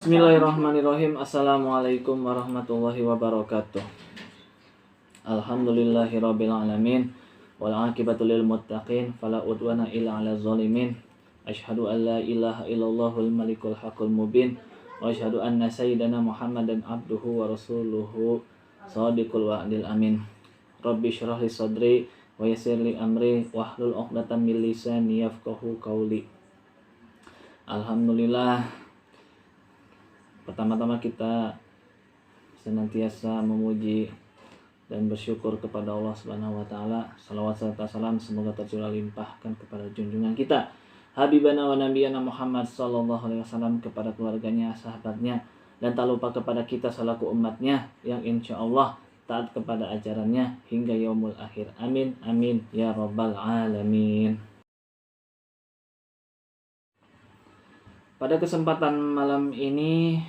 Bismillahirrahmanirrahim. Assalamualaikum warahmatullahi wabarakatuh. Alhamdulillahirabbil alamin wal aqibatu lil muttaqin fala udwana illa 'alal zalimin. Asyhadu an la ilaha illallahul malikul haqqul mubin wa asyhadu anna sayyidana Muhammadan abduhu wa rasuluhu shadiqul wa'dil amin. Rabbi shrah li sadri wa yassir li amri wahlul 'uqdatam min lisani yafqahu qawli. Alhamdulillah. Pertama-tama kita senantiasa memuji dan bersyukur kepada Allah Subhanahu wa taala. Salawat serta salam semoga tercurah limpahkan kepada junjungan kita Habibana wa Nabiyana Muhammad sallallahu alaihi wasallam, kepada keluarganya, sahabatnya, dan tak lupa kepada kita selaku umatnya yang insya Allah taat kepada ajarannya hingga yaumul akhir. Amin amin ya rabbal alamin. Pada kesempatan malam ini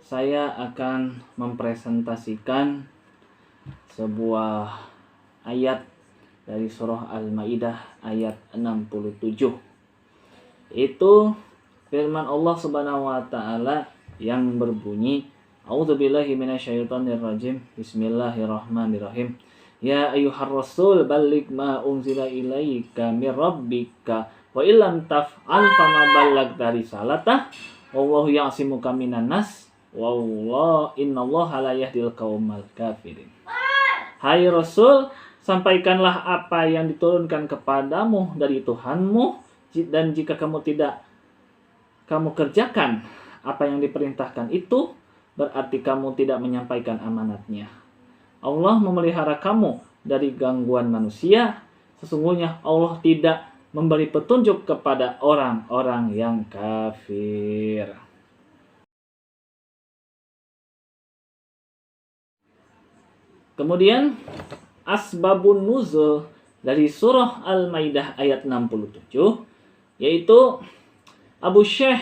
saya akan mempresentasikan sebuah ayat dari surah Al-Maidah ayat 67. Itu firman Allah Subhanahu wa taala yang berbunyi, A'udzubillahi minasyaitonirrajim. Bismillahirrahmanirrahim. Ya ayyuhar rasul balligh ma unzila ilaika mir rabbika wa illam taf'al fama ballaghta risalatah wallahu ya'simuka minan nas wallahu innallaha la yahdil qaumal kafirin. Hai Rasul, sampaikanlah apa yang diturunkan kepadamu dari Tuhanmu, dan jika kamu kerjakan apa yang diperintahkan itu, berarti kamu tidak menyampaikan amanatnya. Allah memelihara kamu dari gangguan manusia. Sesungguhnya Allah tidak memberi petunjuk kepada orang-orang yang kafir. Kemudian asbabun nuzul dari surah Al-Maidah ayat 67, yaitu Abu Syekh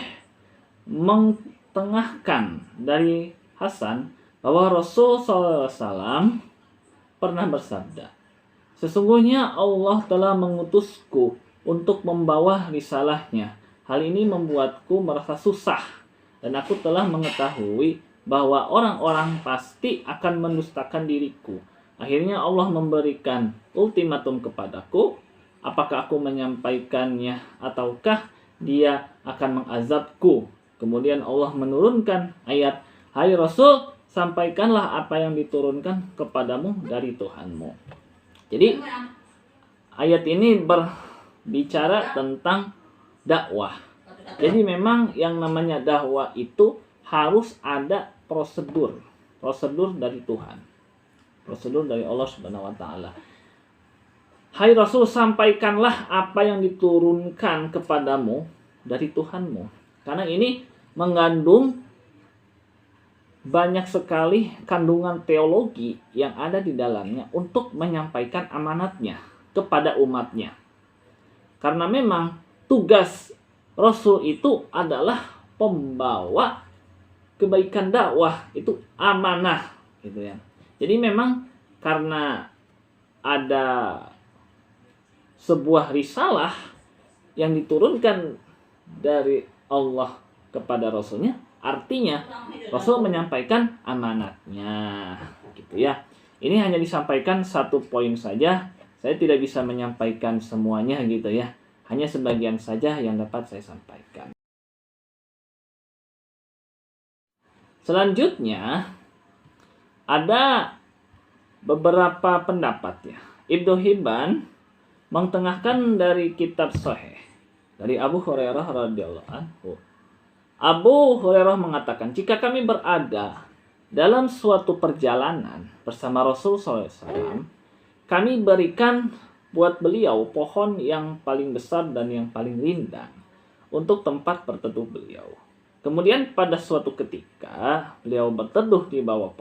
mentengahkan dari Hasan bahwa Rasul SAW pernah bersabda, sesungguhnya Allah telah mengutusku untuk membawa risalahnya. Hal ini membuatku merasa susah, dan aku telah mengetahui bahwa orang-orang pasti akan mendustakan diriku. Akhirnya Allah memberikan ultimatum kepadaku, apakah aku menyampaikannya ataukah dia akan mengazabku. Kemudian Allah menurunkan ayat, hai Rasul, sampaikanlah apa yang diturunkan kepadamu dari Tuhanmu. Jadi ayat ini berbicara tentang dakwah. Jadi memang yang namanya dakwah itu harus ada prosedur dari Tuhan, prosedur dari Allah Subhanahu wa taala. Hai Rasul, sampaikanlah apa yang diturunkan kepadamu dari Tuhanmu. Karena ini mengandung banyak sekali kandungan teologi yang ada di dalamnya untuk menyampaikan amanatnya kepada umatnya. Karena memang tugas Rasul itu adalah pembawa kebaikan dakwah, itu amanah gitu ya. Jadi memang karena ada sebuah risalah yang diturunkan dari Allah kepada Rasulnya, artinya Rasul menyampaikan amanatnya gitu ya. Ini hanya disampaikan satu poin saja. Saya tidak bisa menyampaikan semuanya gitu ya. Hanya sebagian saja yang dapat saya sampaikan. Selanjutnya ada beberapa pendapat ya. Ibnu Hibban mentengahkan dari kitab Sahih dari Abu Hurairah radhiyallahu anhu. Abu Hurairah mengatakan, jika kami berada dalam suatu perjalanan bersama Rasul SAW, kami berikan buat beliau pohon yang paling besar dan yang paling rindang untuk tempat berteduh beliau. Kemudian pada suatu ketika beliau berteduh di bawah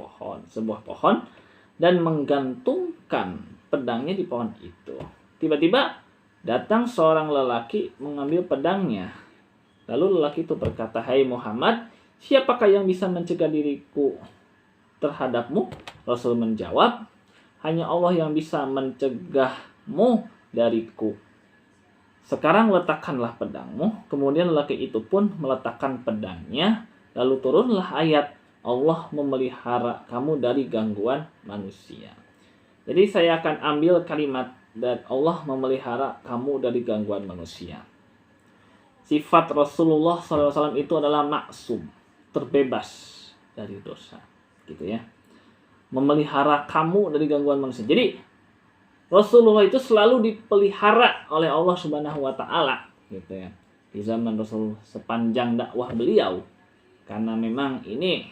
sebuah pohon, dan menggantungkan pedangnya di pohon itu. Tiba-tiba datang seorang lelaki mengambil pedangnya. Lalu lelaki itu berkata, hai Muhammad, siapakah yang bisa mencegah diriku terhadapmu? Rasul menjawab, hanya Allah yang bisa mencegahmu dariku. sekarang letakkanlah pedangmu. Kemudian lelaki itu pun meletakkan pedangnya. Lalu turunlah ayat, Allah memelihara kamu dari gangguan manusia. Jadi saya akan ambil kalimat dan Allah memelihara kamu dari gangguan manusia. Sifat Rasulullah SAW itu adalah maksum, terbebas dari dosa, gitu ya. Memelihara kamu dari gangguan manusia. Jadi Rasulullah itu selalu dipelihara oleh Allah Subhanahu wa taala, gitu ya. Di zaman Rasul sepanjang dakwah beliau. Karena memang ini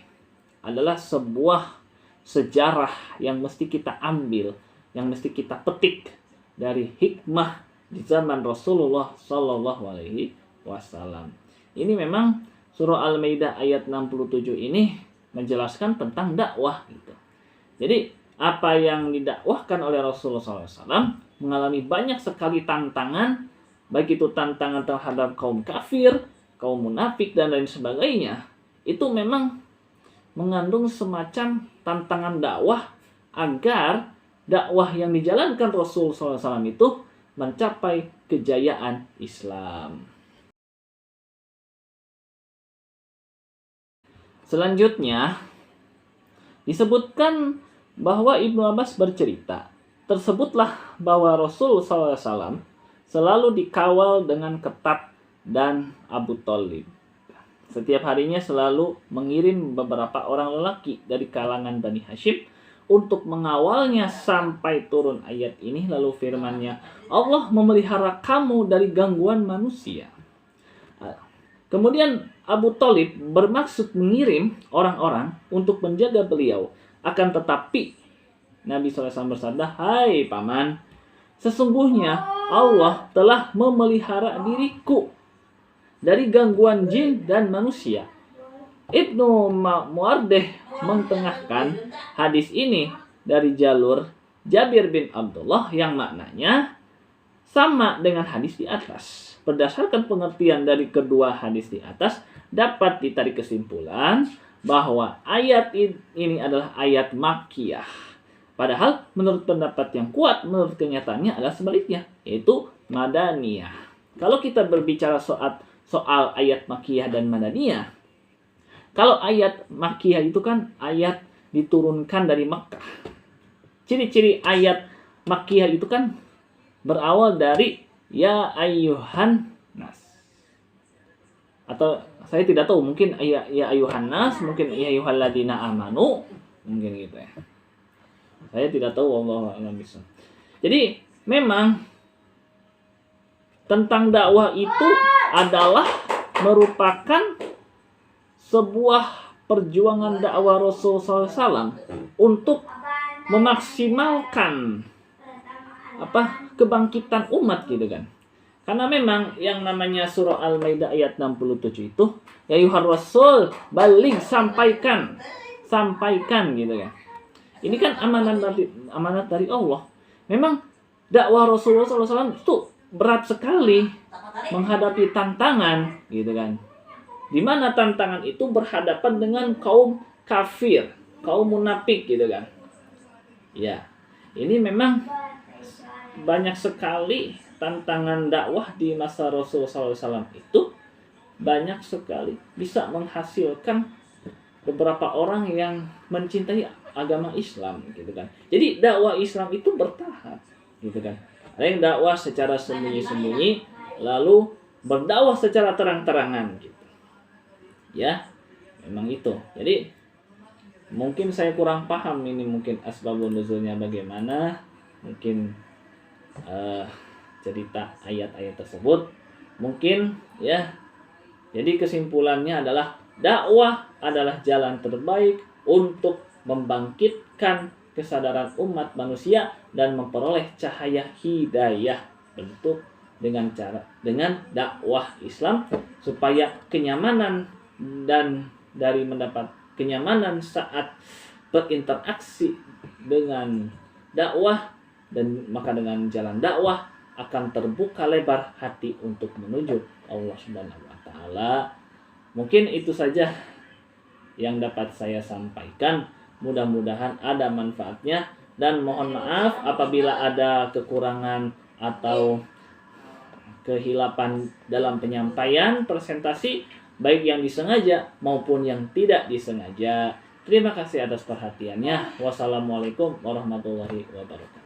adalah sebuah sejarah yang mesti kita ambil, yang mesti kita petik dari hikmah di zaman Rasulullah sallallahu alaihi wasallam. Ini memang surah Al-Maidah ayat 67 ini menjelaskan tentang dakwah, gitu. Jadi apa yang didakwahkan oleh Rasulullah SAW mengalami banyak sekali tantangan, baik itu tantangan terhadap kaum kafir, kaum munafik, dan lain sebagainya. Itu memang mengandung semacam tantangan dakwah agar dakwah yang dijalankan Rasulullah SAW itu mencapai kejayaan Islam. Selanjutnya disebutkan bahwa Ibnu Abbas bercerita, tersebutlah bahwa Rasul SAW selalu dikawal dengan ketat dan Abu Thalib. Setiap harinya selalu mengirim beberapa orang lelaki dari kalangan Bani Hashim untuk mengawalnya sampai turun ayat ini. Lalu firman-Nya, Allah memelihara kamu dari gangguan manusia. Kemudian Abu Thalib bermaksud mengirim orang-orang untuk menjaga beliau. Akan tetapi Nabi SAW bersabda, hai paman, sesungguhnya Allah telah memelihara diriku dari gangguan jin dan manusia. Ibnu Muardeh mentengahkan hadis ini dari jalur Jabir bin Abdullah yang maknanya sama dengan hadis di atas. Berdasarkan pengertian dari kedua hadis di atas, dapat ditarik kesimpulan bahwa ayat ini adalah ayat Makkiyah. Padahal menurut pendapat yang kuat, menurut kenyataannya adalah sebaliknya, yaitu Madaniyah. Kalau kita berbicara soal ayat Makkiyah dan Madaniyah, kalau ayat Makkiyah itu kan ayat diturunkan dari Mekkah. Ciri-ciri ayat Makkiyah itu kan berawal dari ya ayyuhan nas. Atau saya tidak tahu, mungkin ya ayyuhan nas, mungkin ya ayyuhalladzina amanu, mungkin gitu ya. Saya tidak tahu, wallahu a'lam bishawab. Jadi memang tentang dakwah itu adalah merupakan sebuah perjuangan dakwah Rasulullah SAW untuk memaksimalkan kebangkitan umat, gitu kan. Karena memang yang namanya surah Al-Maidah ayat 67 itu, ya ayuhar rasul baligh, sampaikan gitu kan. Ini kan amanat dari Allah. Memang dakwah Rasulullah SAW itu berat sekali menghadapi tantangan, gitu kan. Di mana tantangan itu berhadapan dengan kaum kafir, kaum munafik, gitu kan. Ya, ini memang banyak sekali tantangan dakwah di masa Rasulullah SAW itu banyak sekali bisa menghasilkan beberapa orang yang mencintai agama Islam, gitu kan. Jadi dakwah Islam itu bertahap, gitu kan. Ada yang dakwah secara sembunyi-sembunyi, lalu berdakwah secara terang-terangan, gitu. Ya, memang itu. Jadi mungkin saya kurang paham ini, mungkin asbabun nuzulnya bagaimana, mungkin cerita ayat-ayat tersebut mungkin ya. Jadi kesimpulannya adalah dakwah adalah jalan terbaik untuk membangkitkan kesadaran umat manusia dan memperoleh cahaya hidayah bentuk dengan dakwah Islam, supaya kenyamanan dan dari mendapat kenyamanan saat berinteraksi dengan dakwah, dan maka dengan jalan dakwah akan terbuka lebar hati untuk menuju Allah Subhanahu wa taala. Mungkin itu saja yang dapat saya sampaikan. Mudah-mudahan ada manfaatnya, dan mohon maaf apabila ada kekurangan atau kehilapan dalam penyampaian presentasi, baik yang disengaja maupun yang tidak disengaja. Terima kasih atas perhatiannya. Wassalamualaikum warahmatullahi wabarakatuh.